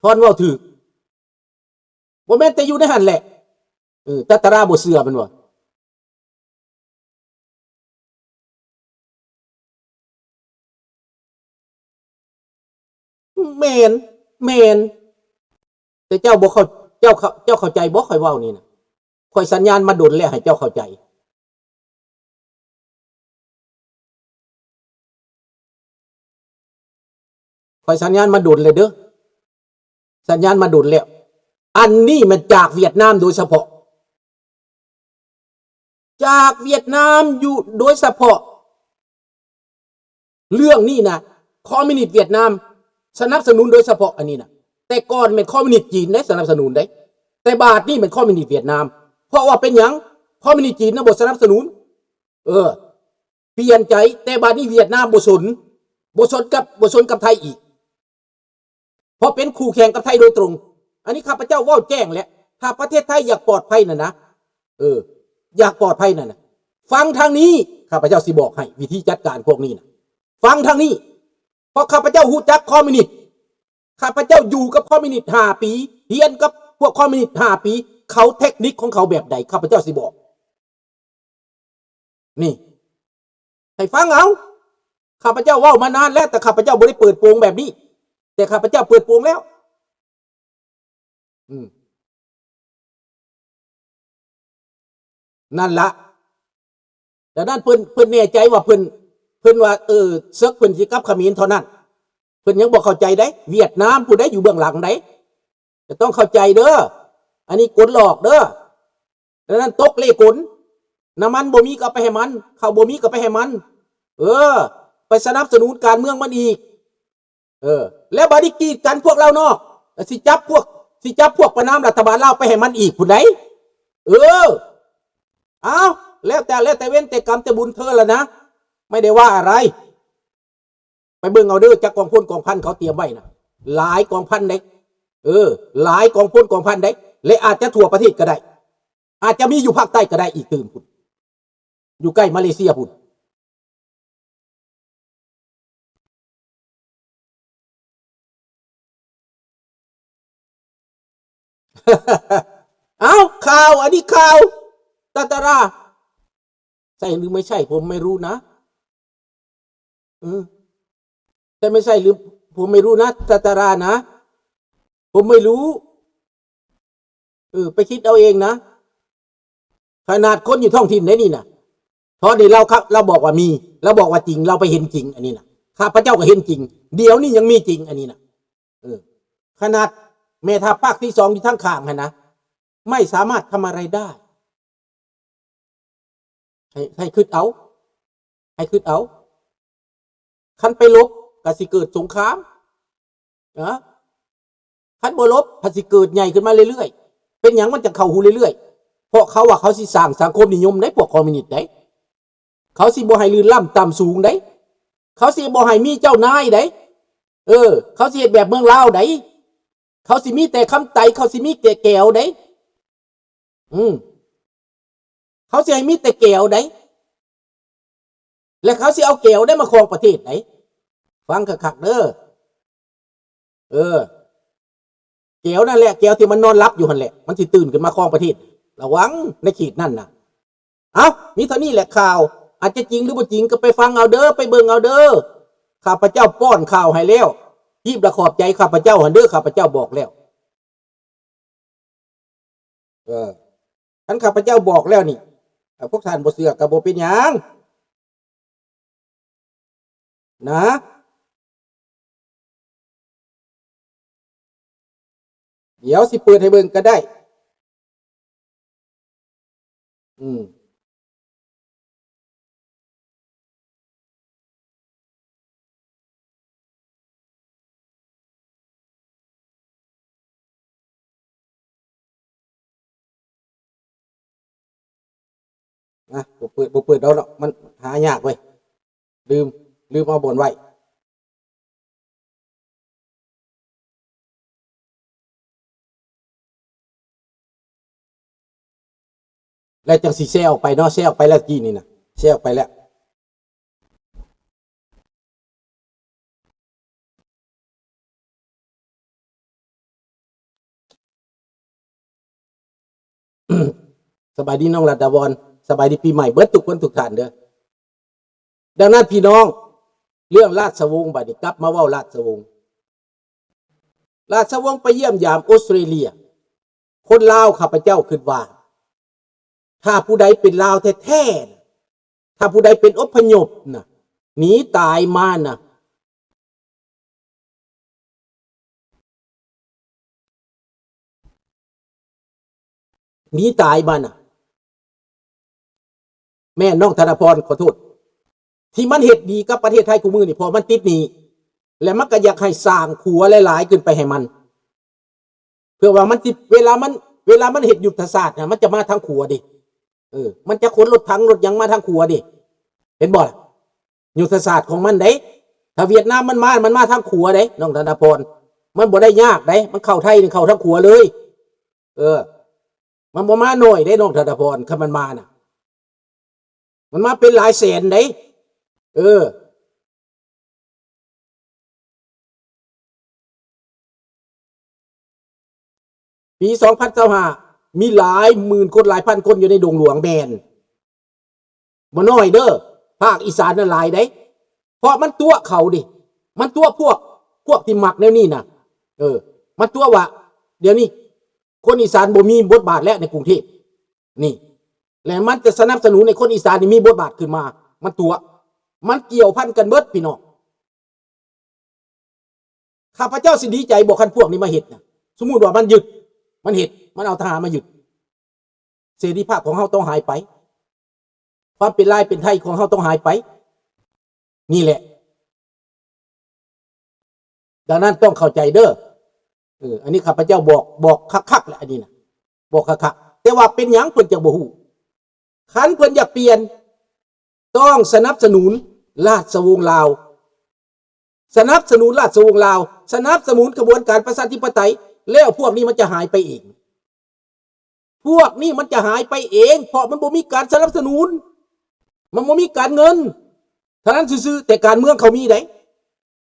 ทอนเว้าถือบ่แม่นแต่อยู่ในหั่นแหละตาตาราบ่เชื่อมันว่าแม่นแม่นแต่เจ้าบ่เข้าเจ้าเข้าใจบ่ข่อยเว้านี่น่ะข่อยสัญญาณมาดนแล้วให้เจ้าเข้าใจข่อยสัญญาณมาดนเลยเด้อสัญญาณมาดนแล้วอันนี้มันจากเวียดนามโดยเฉพาะจากเวียดนามอยู่โดยเฉพาะเรื่องนี้นะคอมมิวนิสต์เวียดนามสนับสนุนโดยเฉพาะอันนี้นะแต่ก่อนเป็นคอมมิวนิสต์จีนได้สนับสนุนได้แต่บาทนี่เป็นคอมมิวนิสต์เวียดนามเพราะว่าเป็นหยังคอมมิวนิสต์จีนนะบ่สนับสนุนเปลี่ยนใจแต่บาทนี้เวียดนามบ่สนกับไทยอีกเพราะเป็นคู่แข่งกับไทยโดยตรงอันนี้ข้าพเจ้าว่าแจ้งแล้วถ้าประเทศไทยอยากปลอดภัยนะอยากปลอดภัยนะฟังทางนี้ข้าพเจ้าสิบอกให้วิธีจัดการพวกนี้นะฟังทางนี้เพราะข้าพเจ้าฮู้จักคอมมิวนิสต์ข้าพเจ้าอยู่กับคอมมิวนิสต์5 ปีเรียนกับพวกคอมมิวนิสต์5 ปีเขาเทคนิคของเขาแบบใดข้าพเจ้าสิบอกนี่ให้ฟังเอาข้าพเจ้าเว้ามานานแล้วแต่ข้าพเจ้าบ่ได้เปิดโปงแบบนี้แต่ข้าพเจ้าเปิดโปงแล้วนั่นละแต่นั้นเพิ่นแน่ใจว่าเพิ่นว่าซึกเพิ่นสิกับเขมรเท่านั้นเพิ่นยังบ่เข้าใจได้เวียดนามผู้ใดอยู่เบื้องหลังไดจะต้องเข้าใจเด้ออันนี้กลหลอกเด้อดังนั้นตกเลขกลน้ำมันบ่มีก็ไปให้มันข้าวบ่มีก็ไปให้มันไปสนับสนุนการเมืองมันอีกแล้วบัดนี้กีดกันพวกเราเนาะสิจับพวกประนามรัฐบาลลาวไปให้มันอีกผู้ใดเอาแล้วแต่เว้นแต่กรรมแต่บุญเธอละนะไม่ได้ว่าอะไรไปเบิ่งเอาเด้อจากกองพลกองพันเขาเตรียมไว้นะหลายกองพันเด็กหลายกองพลกองพันเด็กและอาจจะทั่วประเทศก็ได้อาจจะมีอยู่ภาคใต้ก็ได้อีกตื่นพุ่นอยู่ใกล้มาเลเซียพุ่นเอาข่าวอันนี้ข่าวตาตาราใช่หรือไม่ใช่ผมไม่รู้นะแต่ไม่ใช่หรือผมไม่รู้นะตาตารานะผมไม่รู้ไปคิดเอาเองนะขนาดคนอยู่ท้องถิ่นนี่นะเพราะเดี๋ยวเราบอกว่ามีเราบอกว่าจริงเราไปเห็นจริงอันนี้นะข้าพเจ้าก็เห็นจริงเดี๋ยวนี้ยังมีจริงอันนี้นะขนาดเมธาภาคที่2ที่ทั้งข้างนะไม่สามารถทำอะไรได้ให้คิดเอาคันไปลบก็สิเกิดสงครามคันบ่ลบก็สิเกิดใหญ่ขึ้นมาเรื่อยๆเป็นอย่างมันจะเข้าหูเรื่อยๆเพราะเขาว่าเขาสิสร้างสังคมนิยมได้พวกคอมมิวนิสต์ได้เขาสิบ่ให้ลื่นล่ำต่ำสูงได้เขาสิบ่ให้มีเจ้านายได้เขาสิเฮ็ดแบบเมืองลาวได้เขาสิมีแต่คำไต่เขาสิมีแต่แก้วได้เขาสิให้มีแต่แก้วได้และเขาสิเอาแก้วได้มาครองประเทศไหนฟังคักๆเด้อแก้วนั่นแหละแก้วที่มันนอนรับอยู่หั่นแหละมันสิตื่นขึ้นมาครองประเทศระวังในขีดนั่นน่ะมีเท่านี้แหละข่าวอาจจะจริงหรือบ่จริงก็ไปฟังเอาเด้อไปเบิ่งเอาเด้อข้าพเจ้าป้อนข่าวให้แล้วยีบละขอบใจข้าพเจ้าหั่นเด้อข้าพเจ้าบอกแล้วท่านข้าพเจ้าบอกแล้วนี่พวกท่านบ่เชื่อก็บ่เป็นหยังนะเดี๋ยวสิเปิดให้เบิ่งก็ได้บ่เปิดเอาเนาะมันหายากเว้ยลืมเอาบ่นไว้แล้วจังสิแชร์ออกไปเนาะแชร์ออกไปแล้วกี้นี่นะแชร์ออกไปแล้ว สบายดีน้องรัตดาวรสบายดีปีใหม่เบิดทุกคนทุกท่านเด้อดังนั้นพี่น้องเรื่องราชวงศ์บัดนี้กลับมาเว้าราชวงศ์ไปเยี่ยมยามออสเตรเลียคนลาวข้าพเจ้าคิดว่าถ้าผู้ใดเป็นลาวแท้ๆถ้าผู้ใดเป็นอพยพน่ะหนีตายมาน่ะหนีตายมาน่ะแม่น้องธนพรขอโทษที่มันเฮ็ดดีกับประเทศไทยกูมือนี่พอมันติดหนี้และมันก็อยากให้สร้างขัวหลายๆขึ้นไปให้มันเพื่อว่ามันสิเวลามันเฮ็ดยุทธศาสตร์น่ะมันจะมาทางขัวดิมันจะขนรถถังรถหยังมาทางขัวดิเห็นบ่ล่ะยุทธศาสตร์ของมันเด้ถ้าเวียดนามมันมาทางขัวเด้น้องธนพรมันบ่ได้ยากเด้มันเข้าไทยนี่เข้าทางขัวเลยมันบ่มาหน่อยได้น้องธนพรคันมันมาน่ะมันมาเป็นหลายแสนเด้ปี2025มีหลายหมื่นคนหลายพันคนอยู่ในดงหลวงแมนบ่น้อยเด้อภาคอีสานนั่นหลายเด้เพราะมันตัวเขาดิมันตัวพวกที่มักแนวนี้น่ะมันตัวว่าเดี๋ยวนี้คนอีสานบ่มีบทบาทแล้วในกรุงเทพนี่แล้วมันจะสนับสนุนในคนอีสานนี่มีบทบาทขึ้นมามันตัวมันเกี่ยวพันกันเบิดพี่น้องข้าพเจ้าสิดีใจบอกคันพวกนี้มาเฮ็ดน่ะสมมุติว่ามันยึดมันเฮ็ดมันเอาทหารมายึดเสรีภาพของเฮาต้องหายไปความเป็นลายเป็นไทยของเฮาต้องหายไปนี่แหละดังนั้นต้องเข้าใจเด้ออันนี้ข้าพเจ้าบอกคักๆแหละอันนี้นะบอกคักๆแต่ว่าเป็นหยังเพิ่นจังบ่ฮู้คันเพิ่นอยากเปลี่ยนต้องสนับสนุนราชวงศ์ลาวสนับสนุนราชวงศ์ลาวสนับสนุนกระบวนการประชาธิปไตยแล้วพวกนี้มันจะหายไปเองพวกนี้มันจะหายไปเองเพราะมันบ่มีการสนับสนุนมันบ่มีการเงินเท่านั้นซื่อๆแต่การเมืองเขามีได้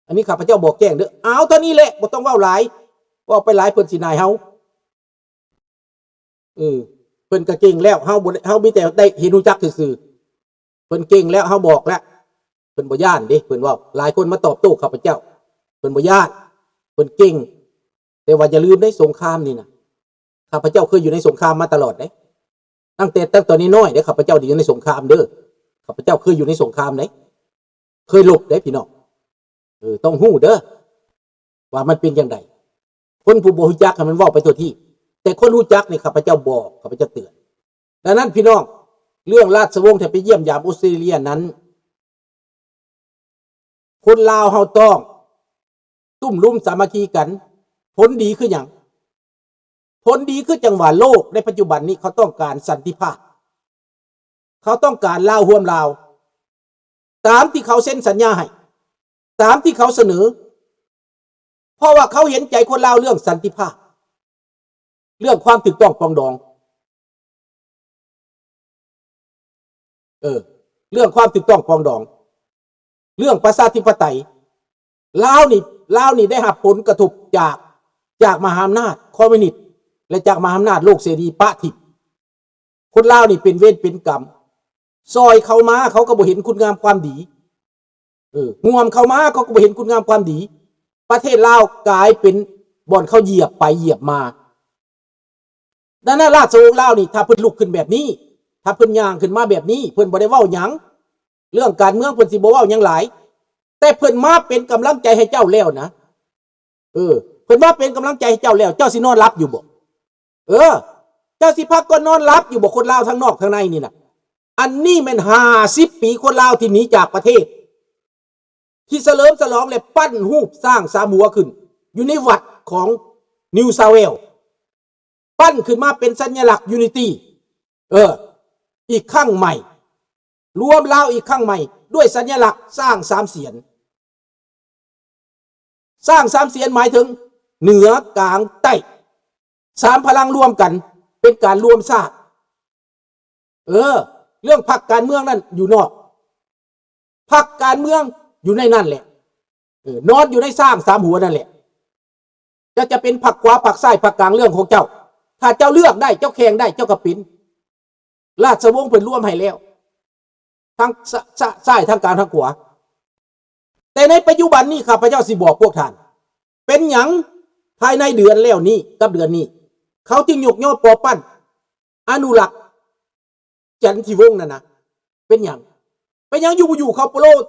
อันนี้ข้าพเจ้าบอกแจ้งเด้อเอาเท่านี้แหละบ่ต้องเว้าหลายเว้าไปหลายเพิ่นสินายเฮาเพิ่นก็เก่งแล้วเฮามีแต่ได้เห็นรู้จักซื่อๆเพิ่นเก่งแล้วเฮาบอกแล้วเพิ่นบ่ย้านเด้เพิ่นเว้าหลายคนมาตอบโต้ข้าพเจ้าเพิ่นบ่ย้านเพิ่นเก่งแต่ว่าอย่าลืมได้สงครามนี่นะข้าพเจ้าเคยอยู่ในสงครามมาตลอดเด้ตั้งตอนนี้น้อยเด้ข้าพเจ้าอยู่ในสงครามเด้อข้าพเจ้าเคยอยู่ในสงครามเด้เคยหลบเด้พี่น้องต้องฮู้เด้อว่ามันเป็นจังไดคนผู้บ่ฮู้จักมันเว้าไปตัวที่แต่คนฮู้จักนี่ข้าพเจ้าบอกข้าพเจ้าเตือนดังนั้นพี่น้องเรื่องราชวงศ์ที่ไปเยี่ยมยามออสเตรเลียนั้นคนลาวเฮาต้องตุ้มลุ่มสามัคคีกันผลดีคือหยังผลดีคือจังหวะโลกในปัจจุบันนี้เขาต้องการสันติภาพเขาต้องการลาวร่วมลาวตามที่เขาเซ็นสัญญาให้ตามที่เขาเสนอเพราะว่าเขาเห็นใจคนลาวเรื่องสันติภาพเรื่องความถูกต้องปรองดองเรื่องความถูกต้องปรองดองเรื่องประชาธิปไตยลาวนี่ได้รับผลกระทบจากมหาอำนาจคอมมิวนิสต์และจากมหาอำนาจโลกเสรีปะทิบคนลาวนี่เป็นเวรเป็นกรรมซอยเขามาเขาก็บ่เห็นคุณงามความดีห่วมเขามาเขาก็บ่เห็นคุณงามความดีประเทศลาวกลายเป็นบ่อนเขาเหยียบไปเหยียบมาดังนั้นราชวงศ์ลาวนี่ถ้าเพิ่นลุกขึ้นแบบนี้ถ้าเพิ่นย่างขึ้นมาแบบนี้เพิ่นบ่ได้เว้าหยังเรื่องการเมืองเพิ่นสิบ่เว้าหยังหลายแต่เพิ่นมาเป็นกำลังใจให้เจ้าแล้วนะเพิ่นมาเป็นกำลังใจให้เจ้าแล้วเจ้าสินอนหลับอยู่บ่เจ้าสิพักก็นอนหลับอยู่บ่คนลาวทั้งนอกทั้งในนี่น่ะอันนี้แม่น50 ปีคนลาวที่หนีจากประเทศที่เฉลิมฉลองและปั้นรูปสร้างสามหัวขึ้นอยู่ในวัดของนิวเซาเวลปั้นขึ้นมาเป็นสัญลักษณ์ยูนิตี้อีกครั้งใหม่รวมลาวอีกครั้งใหม่ด้วยสัญลักษณ์สร้าง3 เสียนสร้าง3 เสียนหมายถึงเหนือกลางใต้3 พลังรวมกันเป็นการรวมชาติเรื่องพรรคการเมืองนั่นอยู่นอกพรรคการเมืองอยู่ในนั่นแหละนอนอยู่ในสร้าง3 หัวนั่นแหละจะเป็นพรรคขวาพรรคซ้ายพรรคกลางเรื่องของเจ้าถ้าเจ้าเลือกได้เจ้าแข่งได้เจ้าก็เป็น ราชวงศ์เพิ่นร่วมให้แล้วทั้งซ้ายทั้งกลางทั้งขวาแต่ในปัจจุบันนี้ข้าพเจ้าสิบอกพวกท่านเป็นหยังภายในเดือนแล้วนี้กับเดือนนี้เขาจึงยกย่อปอปั้นอนุรักษ์จันทิวงศ์นั่นนะเป็นหยังอยู่เขาโปรด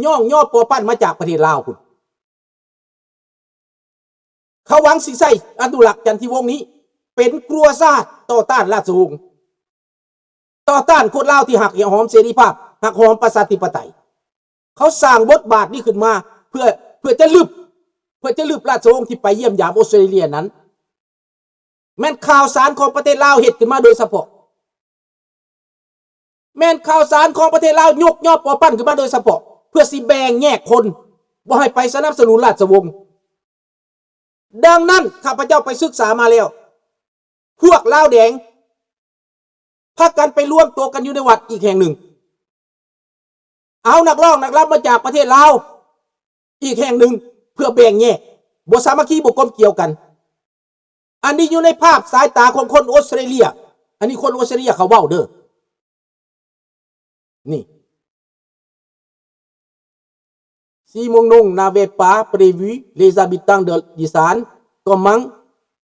ย่อปอปั้นมาจากประเทศลาวพุ่นเขาหวังสิใส่อนุรักษ์จันทิวงศ์นี้เป็นกลัวซาดต่อต้านราชวงศ์ต่อต้านคนลาวที่หักหอมเสรีภาพหักหอมประชาธิปไตยเขาสร้างบทบาทนี้ขึ้นมาเพื่อจะลืบราชวงศ์ที่ไปเยี่ยมยามออสเตรเลียนั้นแม่นข่าวสารของประเทศลาวเฮ็ดขึ้นมาโดยเฉพาะแม่นข่าวสารของประเทศลาวยกย่อปอปั้นขึ้นมาโดยเฉพาะเพื่อสิแบ่งแยกคนบ่ให้ไปสนับสนุนราชวงศ์ดังนั้นข้าพเจ้าไปศึกษามาแล้วพวกลาวแดงพากันไปร่วมตัวกันอยู่ในวัดอีกแห่งหนึ่งเอานักร้องนักรำมาจากประเทศลาวอีกแห่งหนึ่งเพื่อแบ่งแยกบ่สามัคคีบ่กลมเกี่ยวกันอันนี้อยู่ในภาพสายตาของคนออสเตรเลียอันนี้คนออสเตรเลียเขาเว้าเด้อนี่Si mon nom n'avait pas prévu les habitants de l'Isan, comment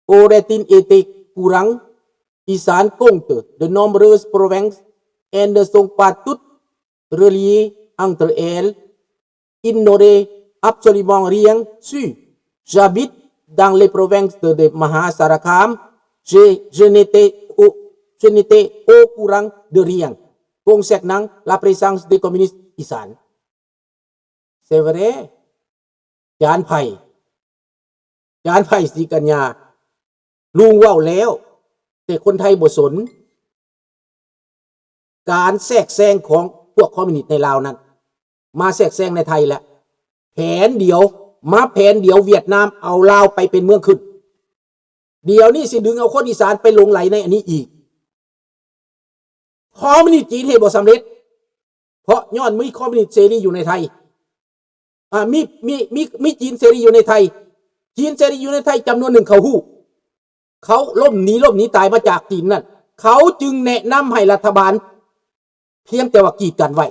aurait-il été courant Isan compte de nombreuses provinces et ne sont pas toutes reliées entre elles. Il n'aurait absolument rien su. J'habite dans les provinces de Mahasarakam. Je n'étais au courant de rien concernant la présence des communistes Isan.C'est vrai จานไผ่สีกัญญาลุงว่าแล้วแต่คนไทยบ่สนการแทรกแซงของพวกคอมมิวนิสต์ในลาวนั้นมาแทรกแซงในไทยแล้วแผนเดียวเวียดนามเอาลาวไปเป็นเมืองขึ้นเดี๋ยวนี้สิดึงเอาคนอีสานไปลงไหลในอันนี้อีกคอมมิวนิสต์จีนเฮ็ดบ่สำเร็จเพราะย้อนมีคอมมิวนิสต์เสรีอยู่ในไทยมีจีนเสรีอยู่ในไทยจีนเสรีอยู่ในไทยจำนวนหนึ่งเขาฮู้เขาล่มหนีตายมาจากจีนนั่นเขาจึงแนะนำให้รัฐบาลเพียงแต่ว่ากีดกันไว้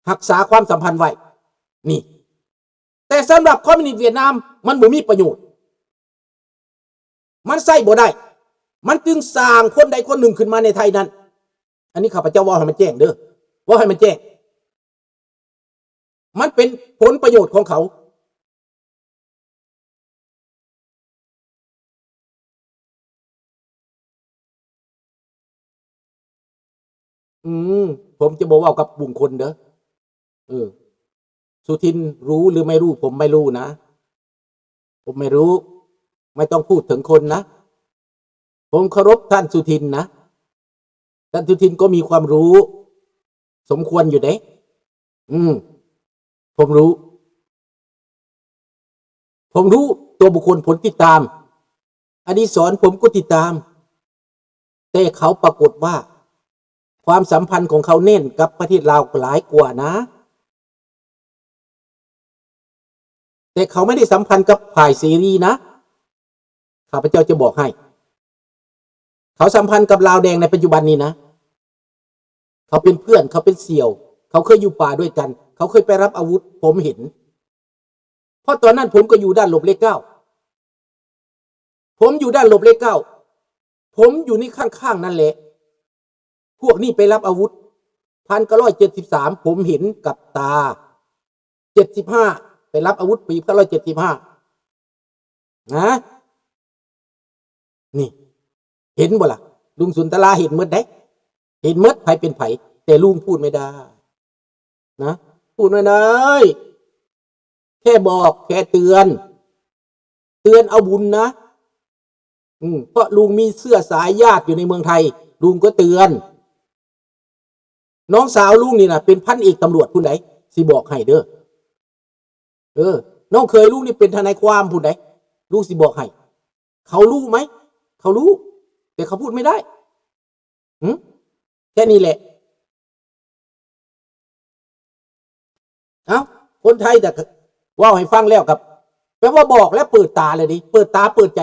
รักษาความสัมพันธ์ไว้นี่แต่สำหรับคอมมิวนิสต์เวียดนามมันบ่มีประโยชน์มันใส่บ่ได้มันจึงสร้างคนใดคนหนึ่งขึ้นมาในไทยนั้นอันนี้ข้าพเจ้าว่าให้มันแจ้งเด้อว่าให้มันแจ้งมันเป็นผลประโยชน์ของเขาผมจะบอกว่ากับบุคคลเด้อสุทินรู้หรือไม่รู้ผมไม่รู้นะผมไม่รู้ไม่ต้องพูดถึงคนนะผมเคารพท่านสุทินนะท่านสุทินก็มีความรู้สมควรอยู่เด้ผมรู้ตัวบุคคลผลติดตามอดีศรผมก็ติดตามแต่เขาปรากฏว่าความสัมพันธ์ของเขาเน้นกับประเทศลาวหลายกว่านะแต่เขาไม่ได้สัมพันธ์กับฝ่ายเสรีนะข้าพเจ้าจะบอกให้เขาสัมพันธ์กับลาวแดงในปัจจุบันนี้นะเขาเป็นเพื่อนเขาเป็นเสี่ยวเขาเคยอยู่ป่าด้วยกันเขาเคยไปรับอาวุธผมเห็นเพราะตอนนั้นผมก็อยู่ด้านหลบเลข 9ผมอยู่ด้านหลบเลข 9ผมอยู่นี่ข้างๆนั่นแหละพวกนี้ไปรับอาวุธ1973ผมเห็นกับตา75ไปรับอาวุธปี1975นะนี่เห็นบ่ล่ะลุงสุนทราเห็นหมดได้เห็นหมดไผเป็นไผแต่ลุงพูดไม่ได้นะพูดไม่ได้แค่บอกแค่เตือนเอาบุญนะเพราะลุงมีเสื้อสายญาติอยู่ในเมืองไทยลุงก็เตือนน้องสาวลุงนี่นะเป็นพันเอกตำรวจผู้ใดสิบอกให้เด้อน้องเคยลุงนี่เป็นทนายความผู้ใดลุงสิบอกให้เขารู้ไหมเขารู้แต่เขาพูดไม่ได้แค่นี้แหละคนไทยแต่ว่าให้ฟังแล้วกับแปลว่าบอกแล้วเปิดตาเลยดิเปิดตาเปิดใจ